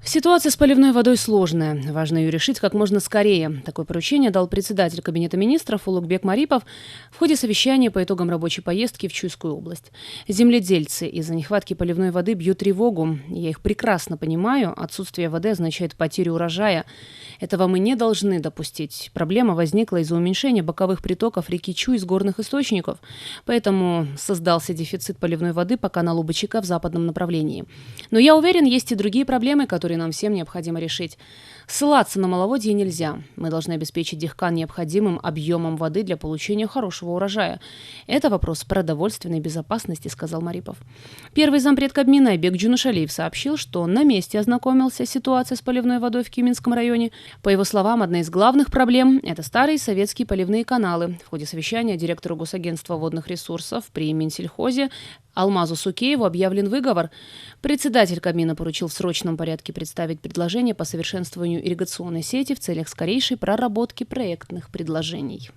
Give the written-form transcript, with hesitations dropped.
Ситуация с поливной водой сложная. Важно ее решить как можно скорее. Такое поручение дал председатель Кабинета министров Улугбек Марипов в ходе совещания по итогам рабочей поездки в Чуйскую область. Земледельцы из-за нехватки поливной воды бьют тревогу. Я их прекрасно понимаю. Отсутствие воды означает потерю урожая. Этого мы не должны допустить. Проблема возникла из-за уменьшения боковых притоков реки Чуй из горных источников. Поэтому создался дефицит поливной воды по каналу Бычака в западном направлении. Но я уверен, есть и другие проблемы, которые нам всем необходимо решить. Ссылаться на маловодье нельзя. Мы должны обеспечить дихкан необходимым объемом воды для получения хорошего урожая. Это вопрос продовольственной безопасности, сказал Марипов. Первый зампред Кабмина Айбек Джунушалиев сообщил, что на месте ознакомился с ситуацией с поливной водой в Киминском районе. По его словам, одна из главных проблем – это старые советские поливные каналы. В ходе совещания директору Госагентства водных ресурсов при Минсельхозе Алмазу Сукееву объявлен выговор. Председатель Кабмина поручил в срочном порядке представить предложение по совершенствованию ирригационной сети в целях скорейшей проработки проектных предложений.